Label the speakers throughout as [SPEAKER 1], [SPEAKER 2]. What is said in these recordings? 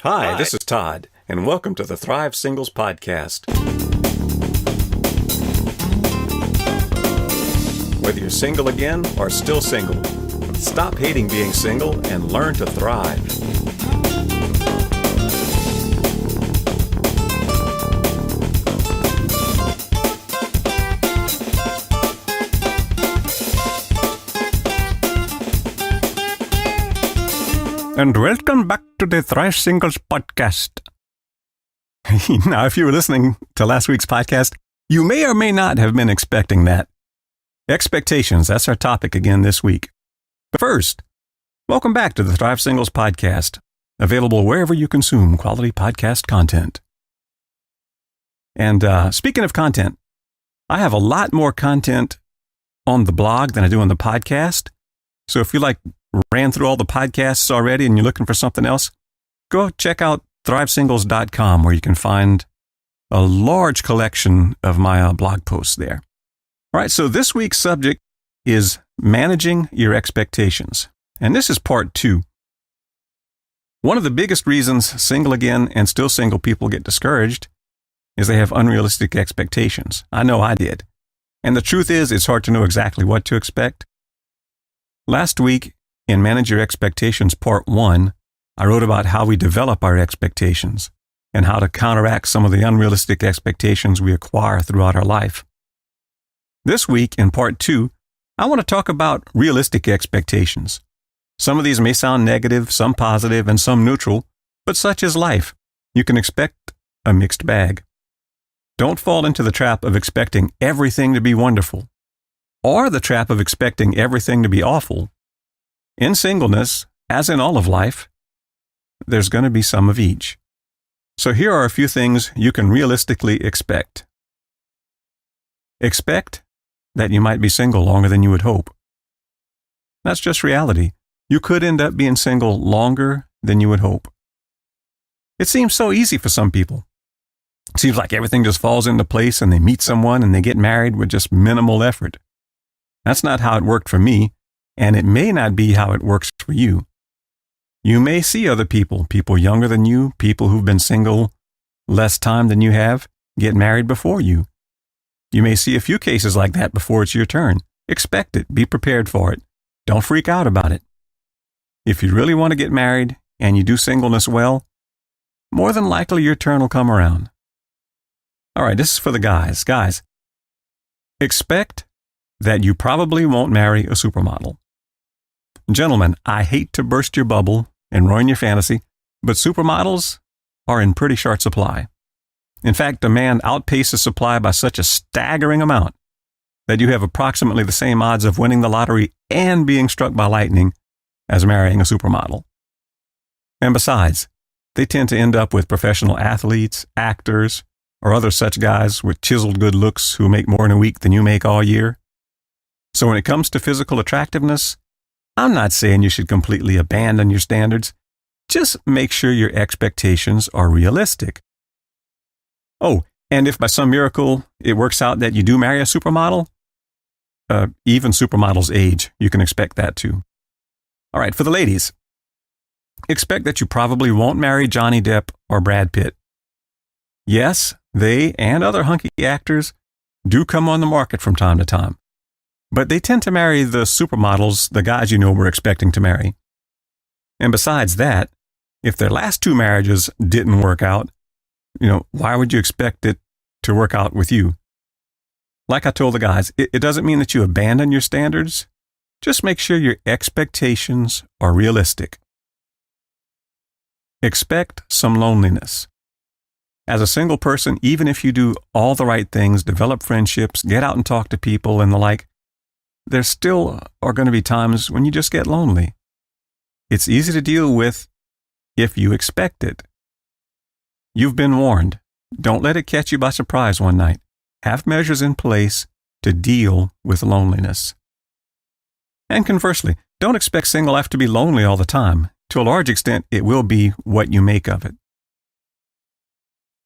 [SPEAKER 1] Hi, this is Todd, and welcome to the Thrive Singles Podcast. Whether you're single again or still single, stop hating being single and learn to thrive.
[SPEAKER 2] And welcome back to the Thrive Singles Podcast. Now, if you were listening to last week's podcast, you may or may not have been expecting that. Expectations, that's our topic again this week. But first, welcome back to the Thrive Singles Podcast, available wherever you consume quality podcast content. And speaking of content, I have a lot more content on the blog than I do on the podcast. So if you ran through all the podcasts already and you're looking for something else, go check out thrivesingles.com where you can find a large collection of my blog posts there. All right, so this week's subject is managing your expectations. And this is part 2. One of the biggest reasons single again and still single people get discouraged is they have unrealistic expectations. I know I did. And the truth is, it's hard to know exactly what to expect. Last week, in Manage Your Expectations Part 1, I wrote about how we develop our expectations and how to counteract some of the unrealistic expectations we acquire throughout our life. This week, in Part 2, I want to talk about realistic expectations. Some of these may sound negative, some positive, and some neutral, but such is life. You can expect a mixed bag. Don't fall into the trap of expecting everything to be wonderful, or the trap of expecting everything to be awful. In singleness, as in all of life, there's going to be some of each. So here are a few things you can realistically expect. Expect that you might be single longer than you would hope. That's just reality. You could end up being single longer than you would hope. It seems so easy for some people. It seems like everything just falls into place and they meet someone and they get married with just minimal effort. That's not how it worked for me, and it may not be how it works for you. You may see other people younger than you, people who've been single less time than you have, get married before you. You may see a few cases like that before it's your turn. Expect it. Be prepared for it. Don't freak out about it. If you really want to get married and you do singleness well, more than likely your turn will come around. All right, this is for the guys. Guys, expect that you probably won't marry a supermodel. Gentlemen, I hate to burst your bubble and ruin your fantasy, but supermodels are in pretty short supply. In fact, demand outpaces supply by such a staggering amount that you have approximately the same odds of winning the lottery and being struck by lightning as marrying a supermodel. And besides, they tend to end up with professional athletes, actors, or other such guys with chiseled good looks who make more in a week than you make all year. So when it comes to physical attractiveness, I'm not saying you should completely abandon your standards. Just make sure your expectations are realistic. Oh, and if by some miracle it works out that you do marry a supermodel, even supermodels age, you can expect that too. All right, for the ladies, expect that you probably won't marry Johnny Depp or Brad Pitt. Yes, they and other hunky actors do come on the market from time to time, but they tend to marry the supermodels the guys you know were expecting to marry. And besides that, if their last 2 marriages didn't work out, why would you expect it to work out with you? Like I told the guys, it doesn't mean that you abandon your standards. Just make sure your expectations are realistic. Expect some loneliness. As a single person, even if you do all the right things, develop friendships, get out and talk to people and the like, there still are going to be times when you just get lonely. It's easy to deal with if you expect it. You've been warned. Don't let it catch you by surprise one night. Have measures in place to deal with loneliness. And conversely, don't expect single life to be lonely all the time. To a large extent, it will be what you make of it.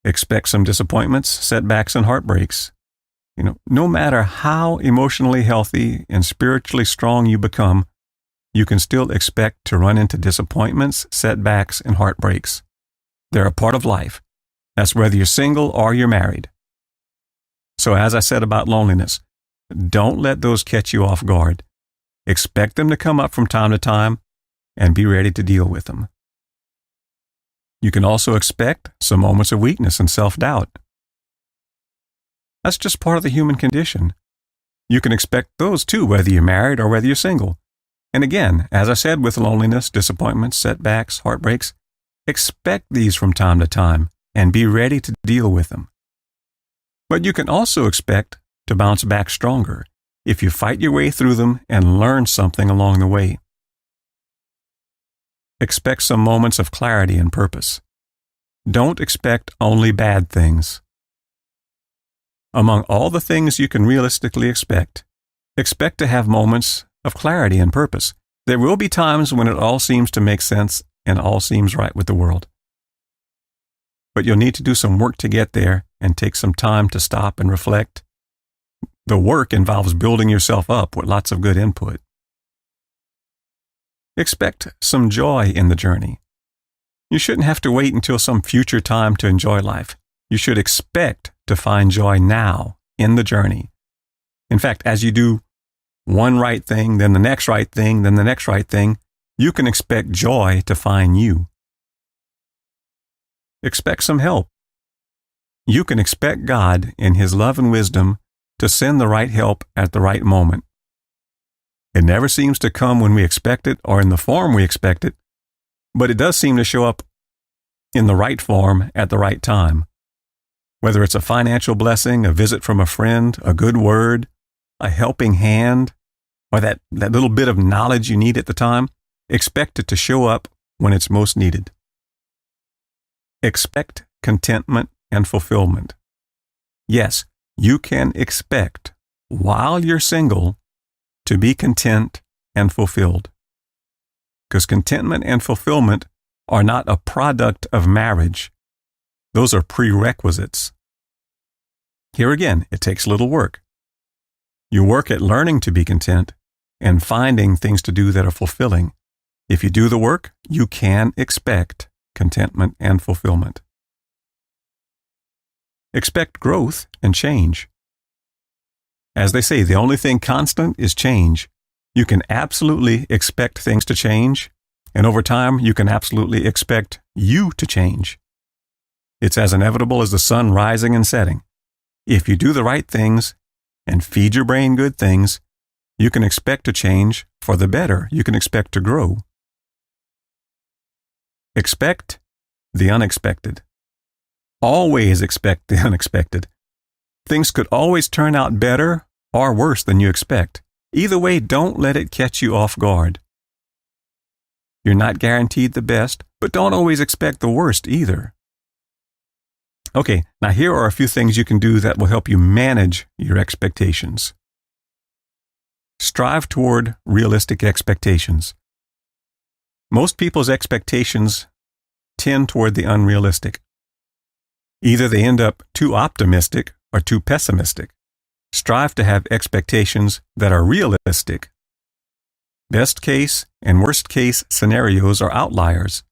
[SPEAKER 2] Expect some disappointments, setbacks, and heartbreaks. No matter how emotionally healthy and spiritually strong you become, you can still expect to run into disappointments, setbacks, and heartbreaks. They're a part of life. That's whether you're single or you're married. So as I said about loneliness, don't let those catch you off guard. Expect them to come up from time to time and be ready to deal with them. You can also expect some moments of weakness and self-doubt. That's just part of the human condition. You can expect those too, whether you're married or whether you're single. And again, as I said with loneliness, disappointments, setbacks, heartbreaks, expect these from time to time and be ready to deal with them. But you can also expect to bounce back stronger if you fight your way through them and learn something along the way. Expect some moments of clarity and purpose. Don't expect only bad things. Among all the things you can realistically expect to have moments of clarity and purpose. There will be times when it all seems to make sense and all seems right with the world. But you'll need to do some work to get there and take some time to stop and reflect. The work involves building yourself up with lots of good input. Expect some joy in the journey. You shouldn't have to wait until some future time to enjoy life. You should expect to find joy now in the journey. In fact, as you do one right thing, then the next right thing, then the next right thing, you can expect joy to find you. Expect some help. You can expect God in His love and wisdom to send the right help at the right moment. It never seems to come when we expect it or in the form we expect it, but it does seem to show up in the right form at the right time. Whether it's a financial blessing, a visit from a friend, a good word, a helping hand, or that little bit of knowledge you need at the time, expect it to show up when it's most needed. Expect contentment and fulfillment. Yes, you can expect, while you're single, to be content and fulfilled. Because contentment and fulfillment are not a product of marriage. Those are prerequisites. Here again, it takes little work. You work at learning to be content and finding things to do that are fulfilling. If you do the work, you can expect contentment and fulfillment. Expect growth and change. As they say, the only thing constant is change. You can absolutely expect things to change, and over time, you can absolutely expect you to change. It's as inevitable as the sun rising and setting. If you do the right things and feed your brain good things, you can expect to change for the better. You can expect to grow. Expect the unexpected. Always expect the unexpected. Things could always turn out better or worse than you expect. Either way, don't let it catch you off guard. You're not guaranteed the best, but don't always expect the worst either. Okay, now here are a few things you can do that will help you manage your expectations. Strive toward realistic expectations. Most people's expectations tend toward the unrealistic. Either they end up too optimistic or too pessimistic. Strive to have expectations that are realistic. Best case and worst case scenarios are outliers.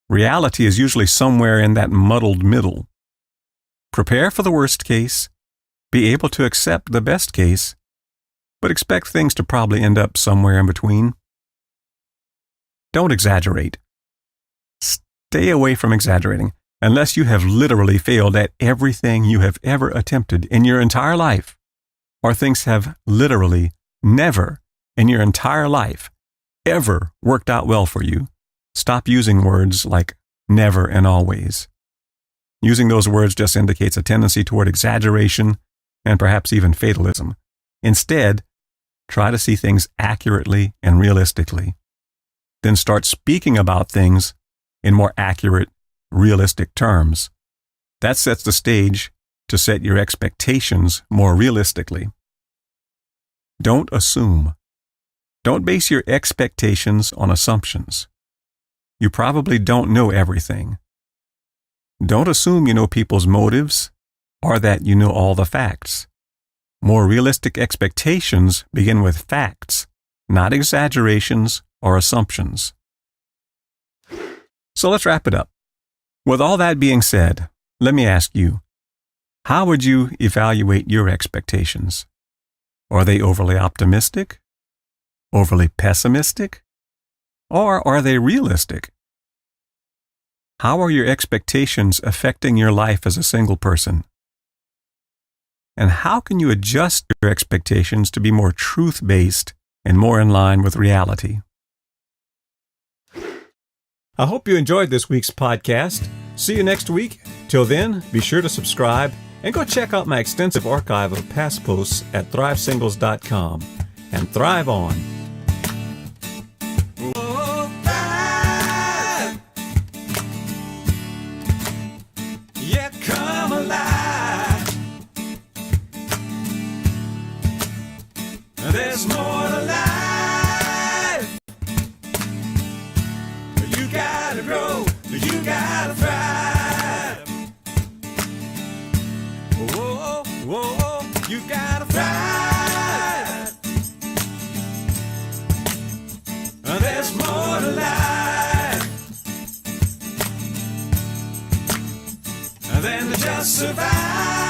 [SPEAKER 2] Reality is usually somewhere in that muddled middle. Prepare for the worst case, be able to accept the best case, but expect things to probably end up somewhere in between. Don't exaggerate. Stay away from exaggerating unless you have literally failed at everything you have ever attempted in your entire life, or things have literally never in your entire life ever worked out well for you. Stop using words like never and always. Using those words just indicates a tendency toward exaggeration and perhaps even fatalism. Instead, try to see things accurately and realistically. Then start speaking about things in more accurate, realistic terms. That sets the stage to set your expectations more realistically. Don't assume. Don't base your expectations on assumptions. You probably don't know everything. Don't assume you know people's motives or that you know all the facts. More realistic expectations begin with facts, not exaggerations or assumptions. So let's wrap it up. With all that being said, let me ask you, how would you evaluate your expectations? Are they overly optimistic? Overly pessimistic? Or are they realistic? How are your expectations affecting your life as a single person? And how can you adjust your expectations to be more truth-based and more in line with reality?
[SPEAKER 1] I hope you enjoyed this week's podcast. See you next week. Till then, be sure to subscribe and go check out my extensive archive of past posts at thrivesingles.com. And thrive on. Oh, thrive. Yeah, come alive. There's more to life. You gotta grow. You gotta thrive. Whoa, whoa, you gotta thrive. There's more to life than to just survive.